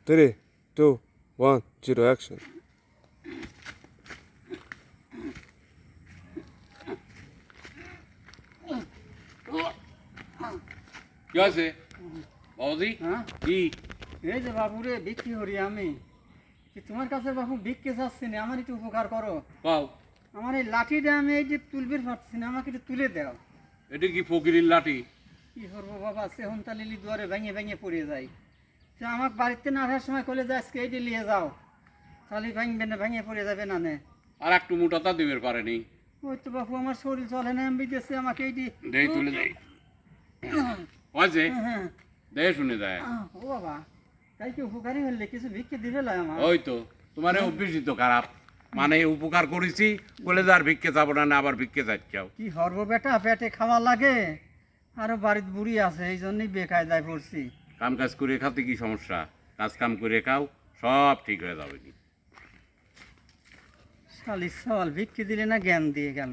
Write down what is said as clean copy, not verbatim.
3, 2, 1, 0, action. কি আছে বাবুজি? হ্যাঁ কি এই যে বাবুরে বিক্রি করি আমি কি তোমার কাছে বাবু বিক্রি চাচ্ছি না, আমার একটু উপকার করো। পাও? আমার এই লাঠিটা আমি এই যে তুলবে পারছি না, আমাকে একটু তুলে দাও। এটা কি ফকিরের লাঠি? কি করবো বাবা, সেহন তালিলি দুয়ারে ভেঙে ভেঙে পড়ে যাই। তো আমার বাড়িতে না আসার সময় কলে যে আজকে এইটা নিয়ে যাও, তাহলে ভাঙবে না, ভেঙে পড়ে যাবে না নে। আর একটু মোটাতা দিবের পারেনি। ওই তো বাবু আমার শরীর চলে না, আমি দিতেছি আমাকে এইটি। দেই তুলে দেই। হয়েছে? হ্যাঁ দে শুনে দেয়। ও বাবা, তাই কি উপকারী হলে কিছু বিক্রি দিবে লাই আমার? ওই তো তোমার অভ্যেসই তো খারাপ। মানে উপকার করেছি বলে যে আর ভিক্ষে যাবো না, আবার ভিক্ষে যাচ্ছাও। কি হরব বেটা, পেটে খাওয়া লাগে, আরো বাড়িতে বুড়ি আছে, এই জন্যই বেকায়দায় পড়ছি। কাম কাজ করে খাতে কি সমস্যা? কাজ কাম করে খাও, সব ঠিক হয়ে যাবে। শালি সওয়াল ভিক্ষি দিলে না জ্ঞান দিয়ে গেল।